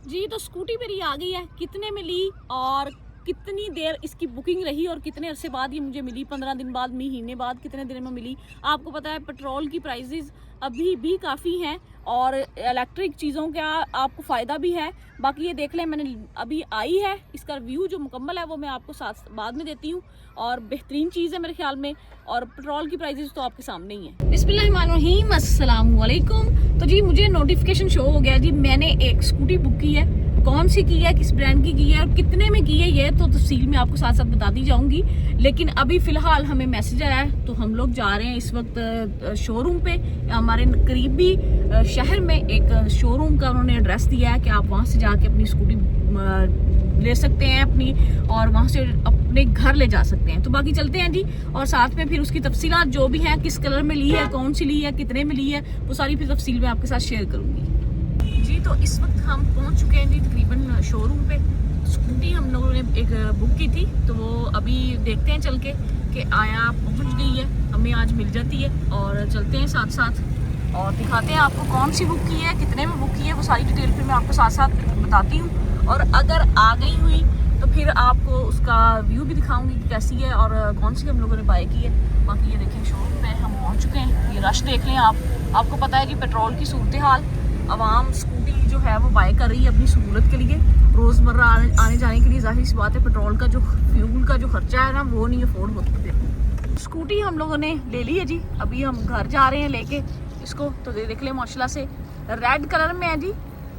जी तो स्कूटी मेरी आ गई है, कितने में ली और कितनी देर इसकी बुकिंग रही और कितने अरसे बाद ये मुझे मिली, 15 दिन बाद, महीने बाद, कितने दिन में मिली। आपको पता है पेट्रोल की प्राइसेस अभी भी काफ़ी हैं और इलेक्ट्रिक चीज़ों का आपको फ़ायदा भी है। बाकी ये देख लें, मैंने अभी आई है, इसका रिव्यू जो मुकम्मल है वो मैं आपको साथ बाद में देती हूँ। और बेहतरीन चीज़ है मेरे ख्याल में, और पेट्रोल की प्राइसेस तो आपके सामने ही है। बिस्मिल्लाहिर्रहमानिर्रहीम, अस्सलाम वालेकुम। तो जी मुझे नोटिफिकेशन शो हो गया जी, मैंने एक स्कूटी बुक की है। कौन सी की है, किस ब्रांड की है और कितने में की है, ये तो तफसील में आपको साथ साथ बताती जाऊंगी। लेकिन अभी फ़िलहाल हमें मैसेज आया है तो हम लोग जा रहे हैं इस वक्त शोरूम पे। हमारे करीबी शहर में एक शोरूम का उन्होंने एड्रेस दिया है कि आप वहाँ से जाके अपनी स्कूटी ले सकते हैं अपनी, और वहाँ से अपने घर ले जा सकते हैं। तो बाकी चलते हैं जी, और साथ में फिर उसकी तफसीलात जो भी हैं, किस कलर में ली है, कौन सी ली है, कितने में ली है, वो सारी फिर तफसील मैं आपके साथ शेयर करूँगी जी। तो इस वक्त हम पहुंच चुके हैं जी तकरीबन शोरूम पे। स्कूटी हम लोगों ने एक बुक की थी तो वो अभी देखते हैं चल के कि आया पहुंच गई है, हमें आज मिल जाती है। और चलते हैं साथ साथ और दिखाते हैं आपको कौन सी बुक की है, कितने में बुक की है, वो सारी डिटेल फिर मैं आपको साथ साथ बताती हूँ। और अगर आ गई हुई तो फिर आपको उसका व्यू भी दिखाऊंगी कि कैसी है और कौन सी हम लोगों ने बाय की है। बाकी ये देखें शोरूम पे हम पहुँच चुके हैं, ये रश देख लें आप। आपको पता है कि पेट्रोल की सूरत हाल, आवाम स्कूटी जो है वो बाय कर रही है अपनी सहूलत के लिए, रोज़मर्रा आने जाने के लिए। जाहिर सी बात है पेट्रोल का जो फ्यूल का जो खर्चा है ना वो नहीं अफोर्ड होता। स्कूटी हम लोगों ने ले ली है जी, अभी हम घर जा रहे हैं लेके इसको। तो देख लें माशाल्लाह से रेड कलर में है जी,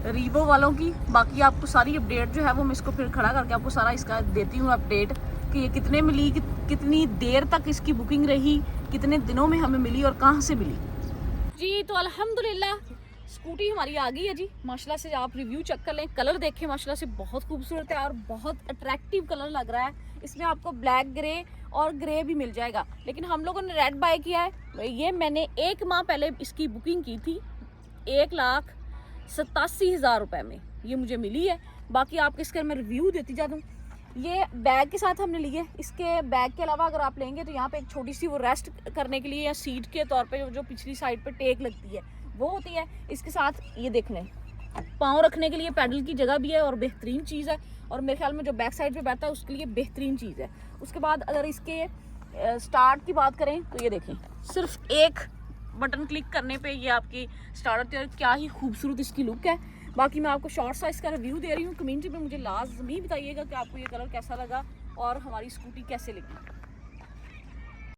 रीवो वालों की। बाकी आपको सारी अपडेट जो है वो मैं इसको फिर खड़ा करके आपको सारा इसका देती हूँ अपडेट कि ये कितने मिली, कितनी देर तक इसकी बुकिंग रही, कितने दिनों में हमें मिली और कहाँ से मिली जी। तो अल्हम्दुलिल्लाह स्कूटी हमारी आ गई है जी माशाल्लाह से। आप रिव्यू चेक कर लें, कलर देखें, माशाल्लाह से बहुत खूबसूरत है और बहुत अट्रैक्टिव कलर लग रहा है। इसमें आपको ब्लैक ग्रे और ग्रे भी मिल जाएगा, लेकिन हम लोगों ने रेड बाय किया है। ये मैंने 1 माह पहले इसकी बुकिंग की थी, 1,87,000 रुपये में ये मुझे मिली है। बाकी आपको इसका मैं रिव्यू देती जा दूँ। ये बैग के साथ हमने लिए, इसके बैग के अलावा अगर आप लेंगे तो यहाँ पे एक छोटी सी वो रेस्ट करने के लिए या सीट के तौर पे जो पिछली साइड पे टेक लगती है वो होती है। इसके साथ ये देख लें पाँव रखने के लिए पैडल की जगह भी है और बेहतरीन चीज़ है। और मेरे ख्याल में जो बैक साइड पे बैठता है उसके लिए बेहतरीन चीज़ है। उसके बाद अगर इसके स्टार्ट की बात करें तो ये देखें, सिर्फ एक बटन क्लिक करने पे ये आपकी स्टार्ट होती है। क्या ही खूबसूरत इसकी लुक है। बाकी मैं आपको शॉर्ट सा इसका रिव्यू दे रही हूँ। कमेंट में मुझे लाजमी बताइएगा कि आपको ये कलर कैसा लगा और हमारी स्कूटी कैसे लगी।